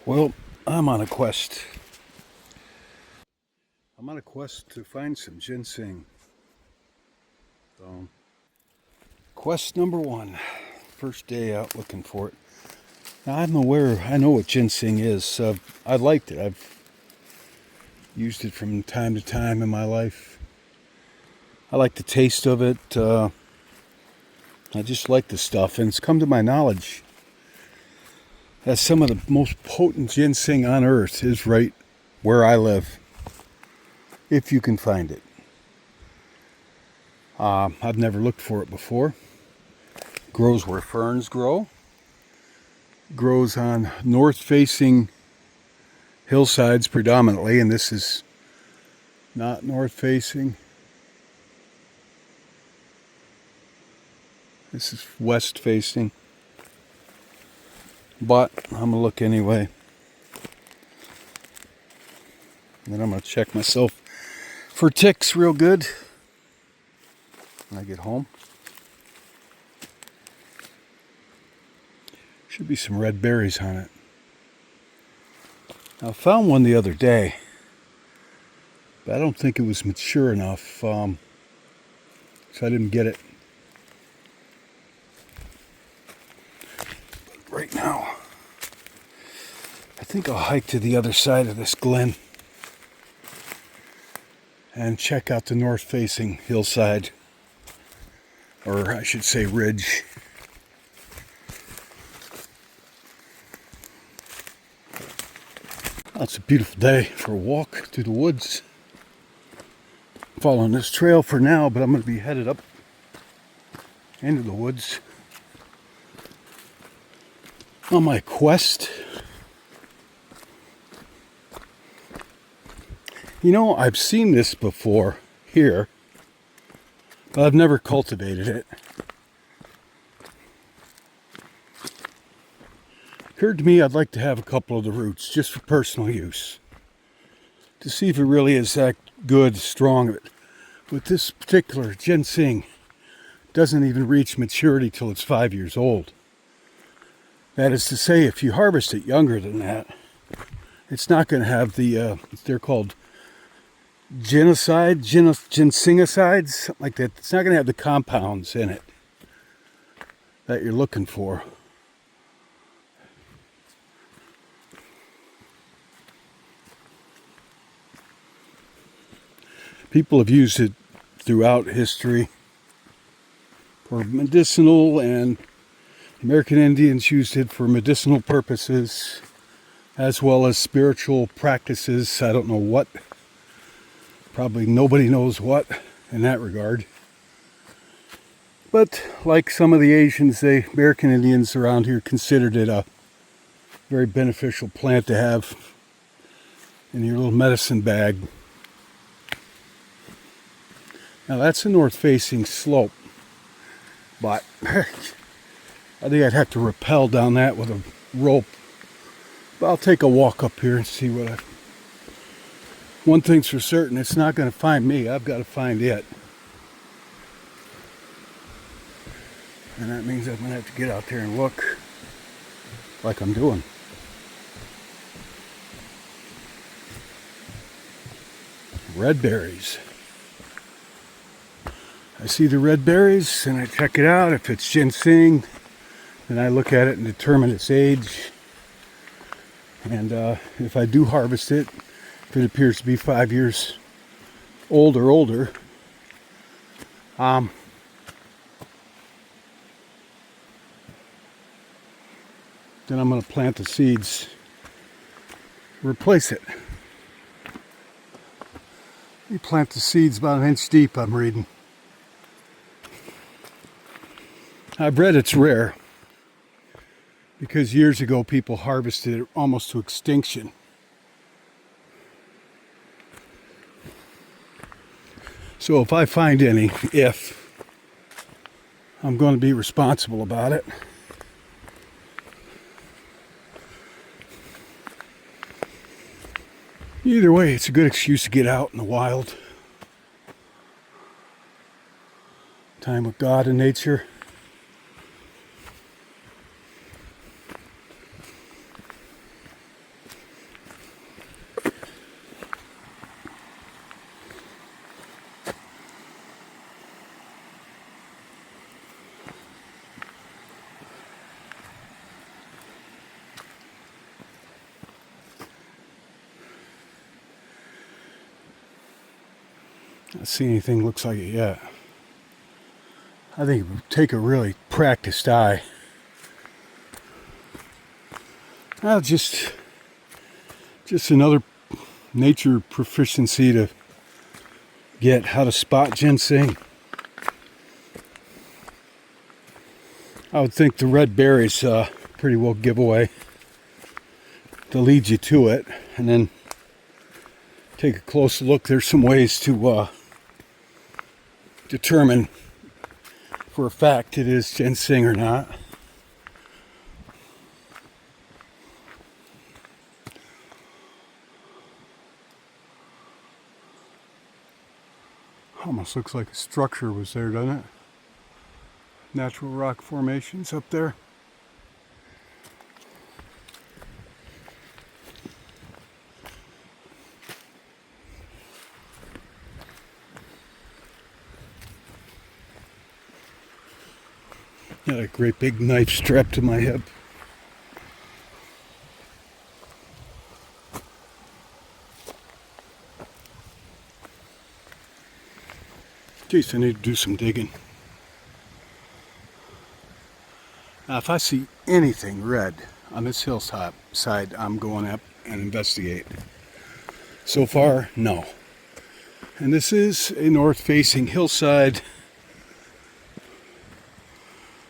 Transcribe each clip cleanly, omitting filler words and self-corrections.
Well, I'm on a quest. I'm on a quest to find some ginseng. So, quest number one. First day out looking for it. Now, I know what ginseng is. I liked it. I've used it from time to time in my life. I like the taste of it. I just like the stuff. And it's come to my knowledge that some of the most potent ginseng on earth is right where I live, if you can find it. I've never looked for it before. Grows where ferns grow. Grows on north-facing hillsides predominantly, and this is not north-facing. This is west-facing. But I'm going to look anyway. And then I'm going to check myself for ticks real good when I get home. Should be some red berries on it. Now, I found one the other day, but I don't think it was mature enough, so I didn't get it. But right now, I think I'll hike to the other side of this glen and check out the north-facing hillside, or I should say ridge. Well, it's a beautiful day for a walk through the woods. I'm following this trail for now, but I'm going to be headed up into the woods on my quest. You know, I've seen this before here, but I've never cultivated it. Occurred to me I'd like to have a couple of the roots just for personal use, to see if it really is that good, strong. With this particular ginseng, doesn't even reach maturity till it's 5 years old. That is to say, if you harvest it younger than that, it's not going to have the, they're called ginsengicides, something like that. It's not going to have the compounds in it that you're looking for. People have used it throughout history for medicinal, and American Indians used it for medicinal purposes as well as spiritual practices. I don't know what. Probably nobody knows what in that regard. But like some of the Asians, the American Indians around here considered it a very beneficial plant to have in your little medicine bag. Now that's a north-facing slope, but I think I'd have to rappel down that with a rope. But I'll take a walk up here and see what One thing's for certain, it's not going to find me. I've got to find it. And that means I'm going to have to get out there and look like I'm doing. Red berries. I see the red berries and I check it out. If it's ginseng, then I look at it and determine its age. And if I do harvest it, if it appears to be 5 years old or older, then I'm going to plant the seeds, replace it. You plant the seeds about 1 inch deep, I'm reading. I've read it's rare because years ago people harvested it almost to extinction. So if I find any, I'm going to be responsible about it. Either way, it's a good excuse to get out in the wild. Time with God and nature. Not see anything looks like it yet. I think it would take a really practiced eye. Well, just another nature proficiency to get how to spot ginseng. I would think the red berries pretty well give away to lead you to it, and then take a close look. There's some ways to determine for a fact it is ginseng or not. Almost looks like a structure was there, doesn't it? Natural rock formations up there. Got a great big knife strapped to my hip. Geez, I need to do some digging. Now, if I see anything red on this hillside, I'm going up and investigate. So far, no. And this is a north-facing hillside,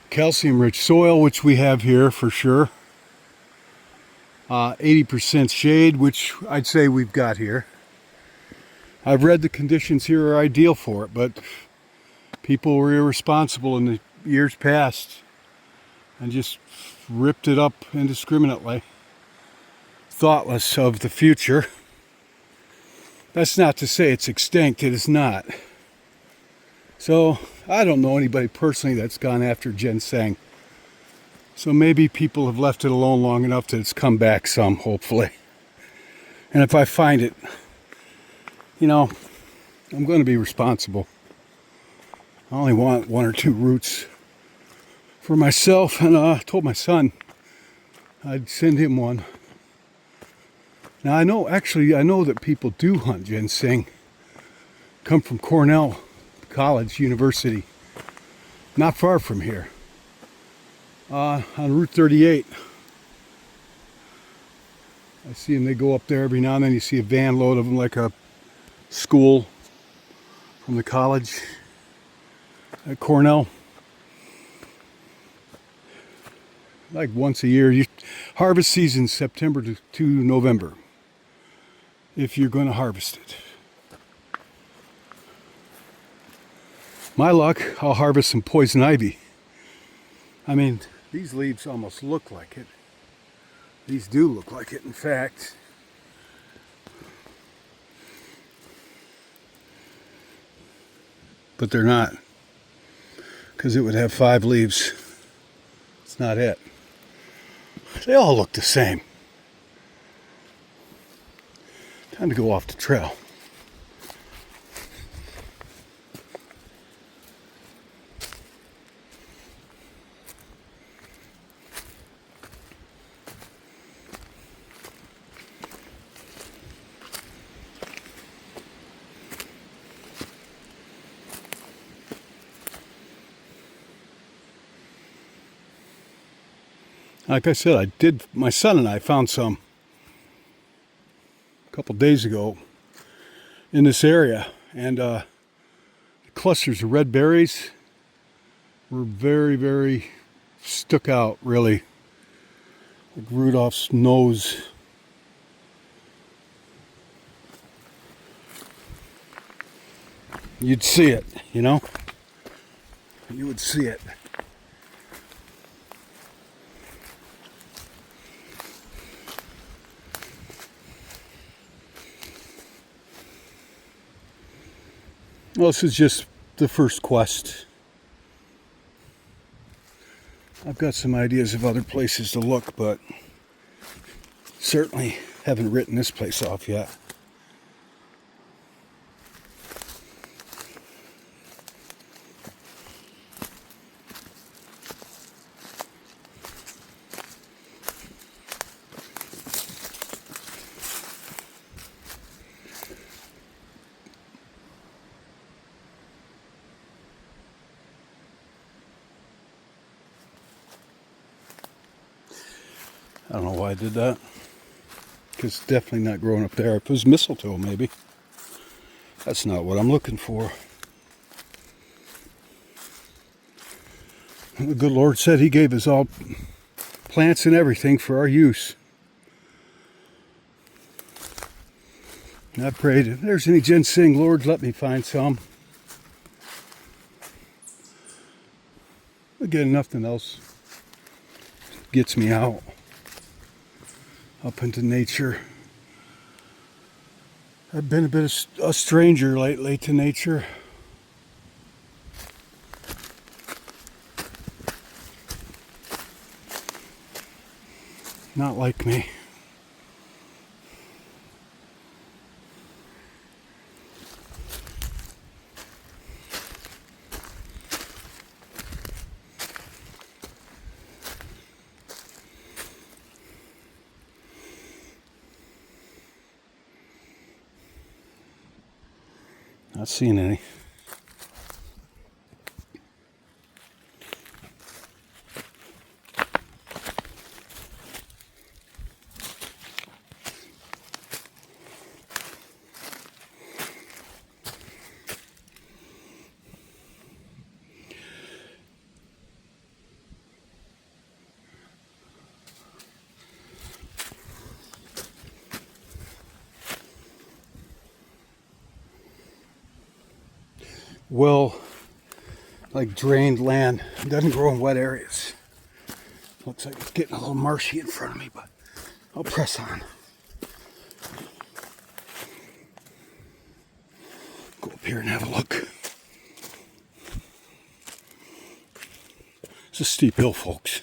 calcium-rich soil, which we have here for sure. 80% shade, which I'd say we've got here. I've read the conditions here are ideal for it, but people were irresponsible in the years past and just ripped it up indiscriminately, thoughtless of the future. That's not to say it's extinct, it is not. So I don't know anybody personally that's gone after ginseng. So maybe people have left it alone long enough that it's come back some, hopefully. And if I find it, you know, I'm going to be responsible. I only want 1 or 2 roots for myself, and I told my son I'd send him one. Now I know that people do hunt ginseng. Come from Cornell College, University, not far from here, on Route 38. I see them, they go up there every now and then. You see a van load of them, like a school from the college at Cornell. Like once a year. Harvest season September to November, if you're going to harvest it. My luck, I'll harvest some poison ivy. I mean, these leaves almost look like it. These do look like it, in fact. But they're not, because it would have 5 leaves. It's not it. They all look the same. Time to go off the trail. Like I said, my son and I found some a couple days ago in this area, and the clusters of red berries were very, very stuck out, really, like Rudolph's nose. You'd see it, you know? You would see it. Well, this is just the first quest. I've got some ideas of other places to look, but certainly haven't written this place off yet. don't know why I did that. Because it's definitely not growing up there. If it was mistletoe, maybe. That's not what I'm looking for. The good Lord said He gave us all plants and everything for our use. And I prayed, if there's any ginseng, Lord, let me find some. Again, nothing else gets me out up into nature. I've been a bit of a stranger lately to nature. Not like me. Not seeing any. Well, like drained land. It doesn't grow in wet areas. Looks like it's getting a little marshy in front of me, but I'll press on. Go up here and have a look. It's a steep hill, folks.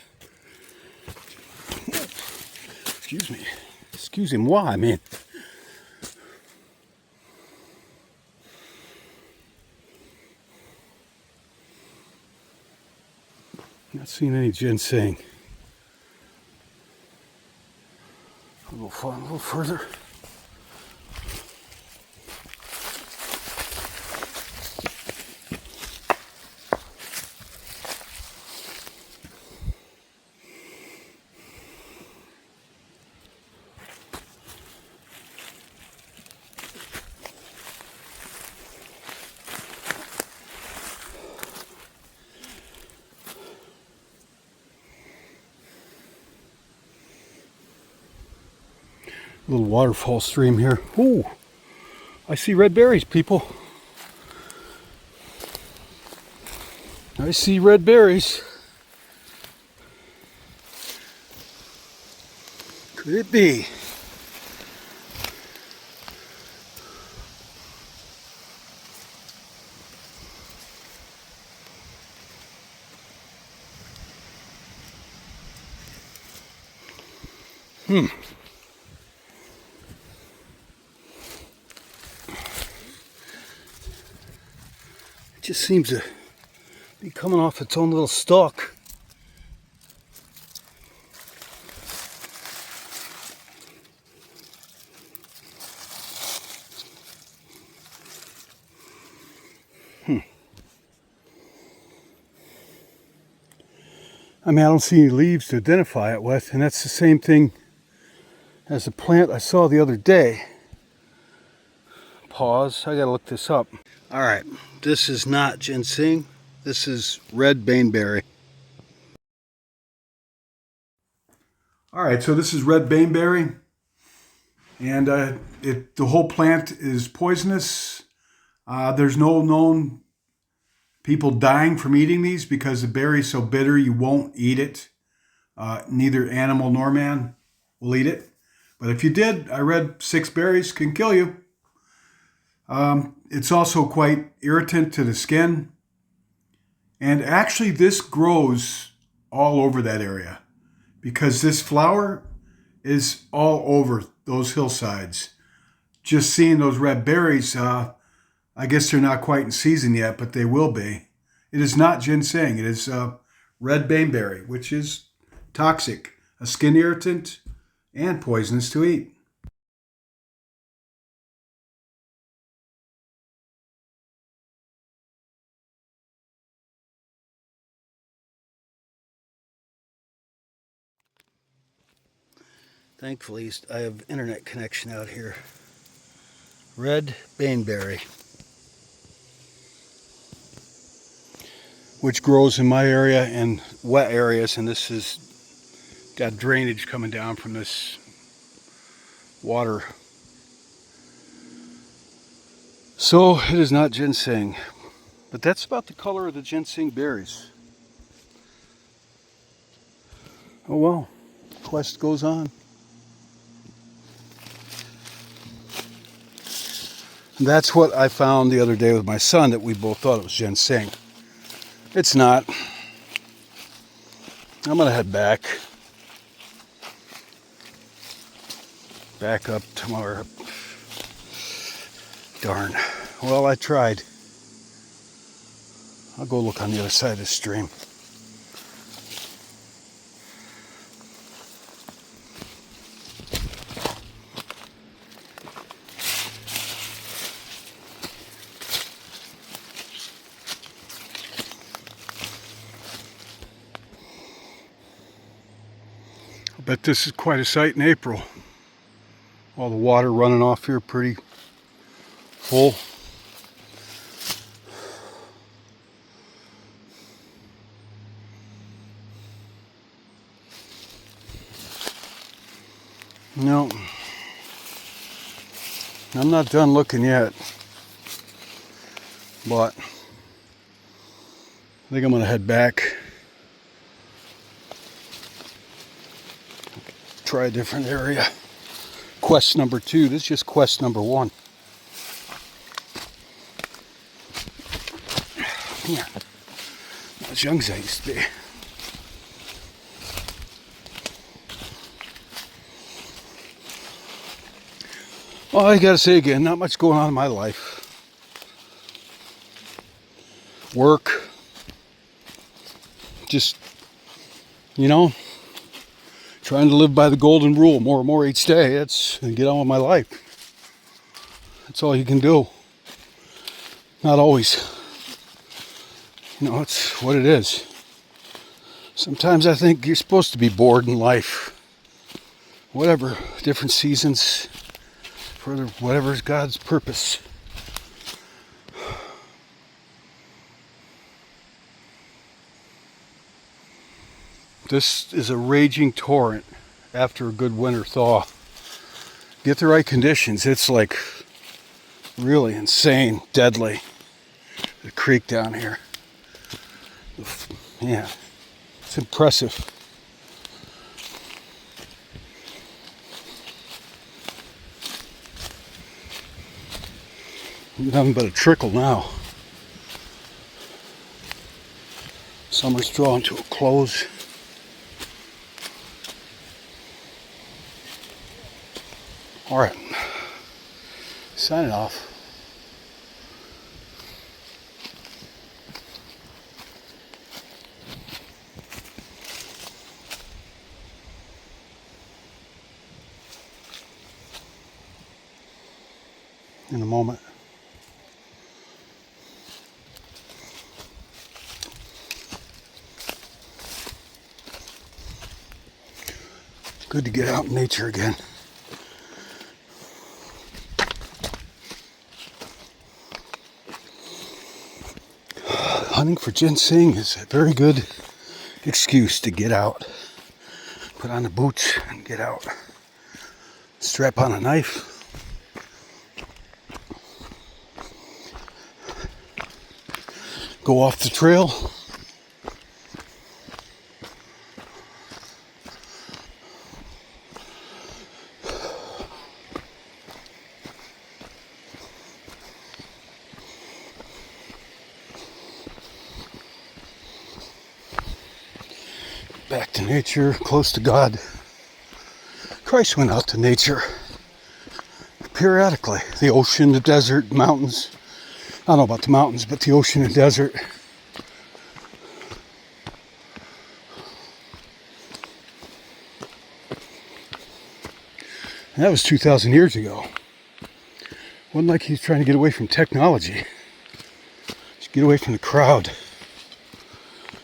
Excuse me. Excuse him, why, man? Not seeing any ginseng. A little further. Little waterfall stream here. Ooh, I see red berries, people. I see red berries. Could it be? It just seems to be coming off its own little stalk. I mean, I don't see any leaves to identify it with, and that's the same thing as the plant I saw the other day. Pause, I gotta look this up. All right, this is not ginseng. This is red baneberry. All right, so this is red baneberry, and the whole plant is poisonous. There's no known people dying from eating these because the berry's so bitter you won't eat it. Neither animal nor man will eat it. But if you did, I read 6 berries can kill you. It's also quite irritant to the skin. And actually this grows all over that area because this flower is all over those hillsides. Just seeing those red berries, I guess they're not quite in season yet, but they will be. It is not ginseng. It is red baneberry, which is toxic, a skin irritant, and poisonous to eat. Thankfully, I have internet connection out here. Red baneberry, which grows in my area and wet areas, and this has got drainage coming down from this water. So it is not ginseng, but that's about the color of the ginseng berries. Oh well, quest goes on. And that's what I found the other day with my son, that we both thought it was ginseng. It's not. I'm gonna head back up tomorrow. Darn. Well, I tried. I'll go look on the other side of the stream. I bet this is quite a sight in April. All the water running off here pretty full. No, I'm not done looking yet, but I think I'm gonna head back, try a different area. Quest number 2. This is just quest number 1. Yeah, not as young as I used to be. Well, I gotta say again, not much going on in my life. Work. Just, trying to live by the golden rule more and more each day. And get on with my life. That's all you can do. Not always. It's what it is. Sometimes I think you're supposed to be bored in life. Whatever, different seasons. For whatever is God's purpose. This is a raging torrent after a good winter thaw. Get the right conditions, it's like really insane, deadly. The creek down here. Yeah, it's impressive. Nothing but a trickle now. Summer's drawing to a close. All right, signing off. In a moment. Good to get out in nature again. Hunting for ginseng is a very good excuse to get out. Put on the boots and get out. Strap on a knife. Go off the trail. Back to nature, close to God. Christ went out to nature periodically. The ocean, the desert, mountains. I don't know about the mountains, but the ocean and desert. And that was 2,000 years ago. Wasn't like he's trying to get away from technology. Just get away from the crowd.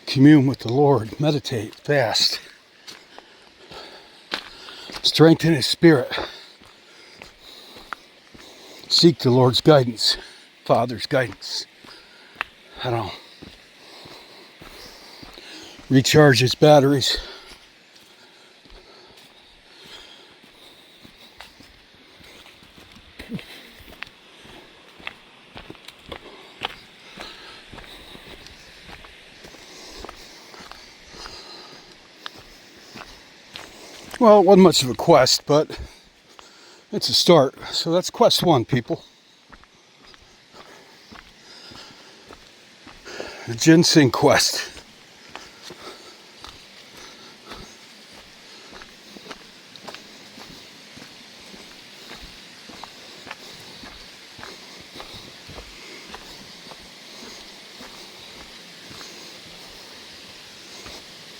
Commune with the Lord. Meditate. Fast. Strengthen his spirit. Seek the Lord's guidance, Father's guidance. I don't know. Recharge his batteries. Well, it wasn't much of a quest, but it's a start. So that's quest 1, people. The ginseng quest.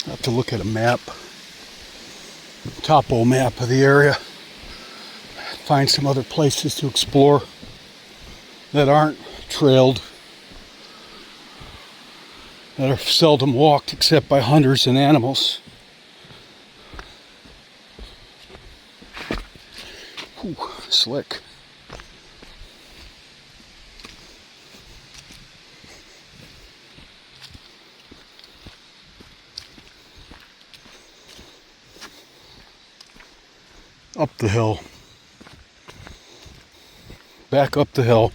I have to look at a map. Topo map of the area, find some other places to explore that aren't trailed, that are seldom walked except by hunters and animals. Whew, slick. Up the hill. Back up the hill.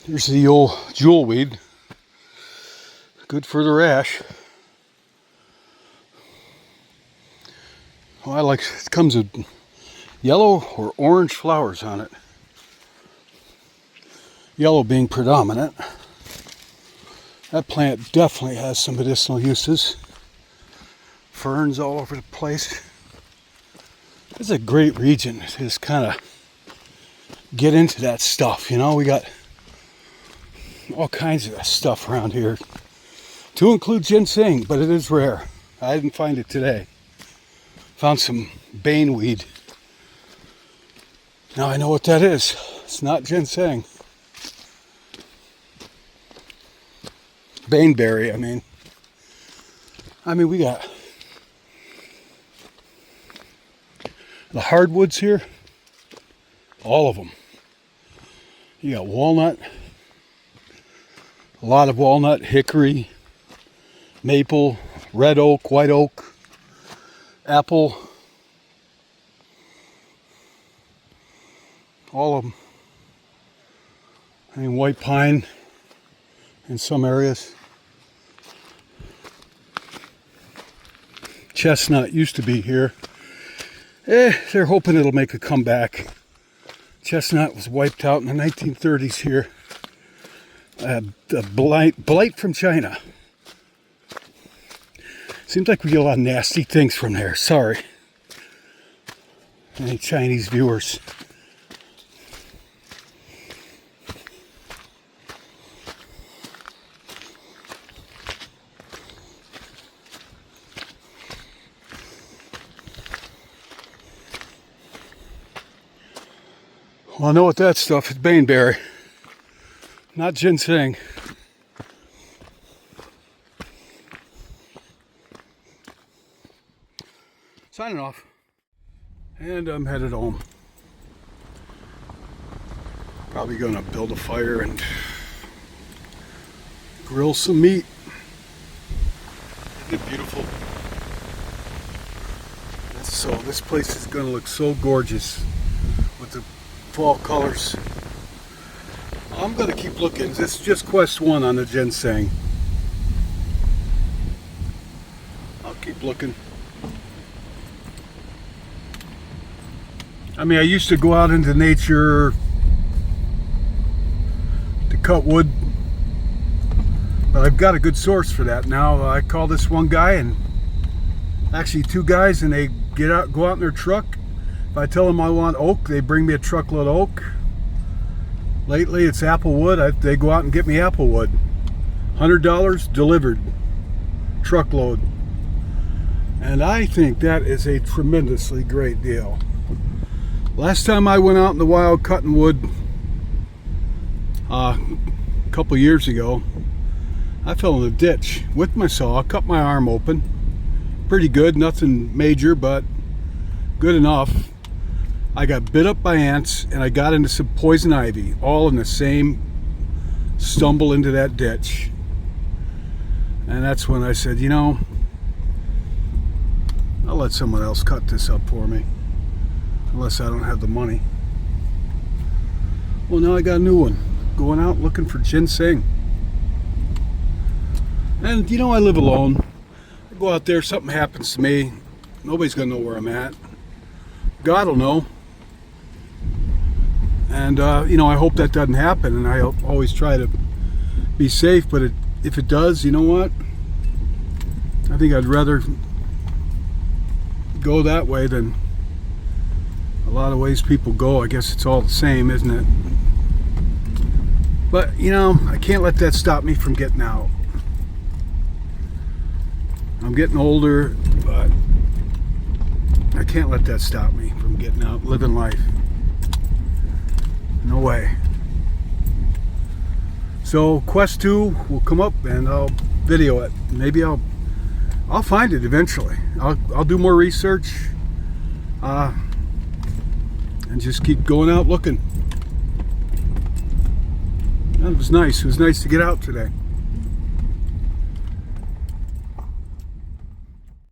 Here's the old jewelweed. Good for the rash. Oh, I like it. Comes with yellow or orange flowers on it. Yellow being predominant. That plant definitely has some medicinal uses. Ferns all over the place. It's a great region to just kind of get into that stuff, you know. We got all kinds of stuff around here, to include ginseng, but it is rare. I didn't find it today. Found some baneweed. Now I know what that is. It's not ginseng. Baneberry, I mean we got the hardwoods here, all of them. You got walnut, a lot of walnut, hickory, maple, red oak, white oak, apple, all of them. I mean, white pine in some areas. Chestnut used to be here. They're hoping it'll make a comeback. Chestnut was wiped out in the 1930s here. The blight from China. Seems like we get a lot of nasty things from there. Sorry. Any Chinese viewers. Well, I know what that stuff is. Baneberry, not ginseng. Signing off. And I'm headed home. Probably gonna build a fire and grill some meat. Isn't it beautiful? So this place is gonna look so gorgeous with the fall colors. I'm gonna keep looking. This is just quest 1 on the ginseng. I'll keep looking. I mean, I used to go out into nature to cut wood, but I've got a good source for that now. I call this one guy, and actually 2 guys, and they go out in their truck. If I tell them I want oak, they bring me a truckload of oak. Lately it's apple wood. They go out and get me apple wood. $100 delivered, truckload. And I think that is a tremendously great deal. Last time I went out in the wild cutting wood, A couple years ago, I fell in a ditch with my saw, cut my arm open. Pretty good, nothing major, but good enough. I got bit up by ants and I got into some poison ivy, all in the same stumble into that ditch. And that's when I said, you know, I'll let someone else cut this up for me, unless I don't have the money. Well, now I got a new one. Going out looking for ginseng. And you know, I live alone. I go out there, something happens to me, nobody's gonna know where I'm at. God will know. And you know, I hope that doesn't happen, and I always try to be safe, but if it does, you know what? I think I'd rather go that way than a lot of ways people go. I guess it's all the same, isn't it? But, you know, I can't let that stop me from getting out. I'm getting older, but I can't let that stop me from getting out, living life. No way. So Quest 2 will come up and I'll video it. Maybe I'll find it eventually. I'll do more research and just keep going out looking. It was nice. It was nice to get out today.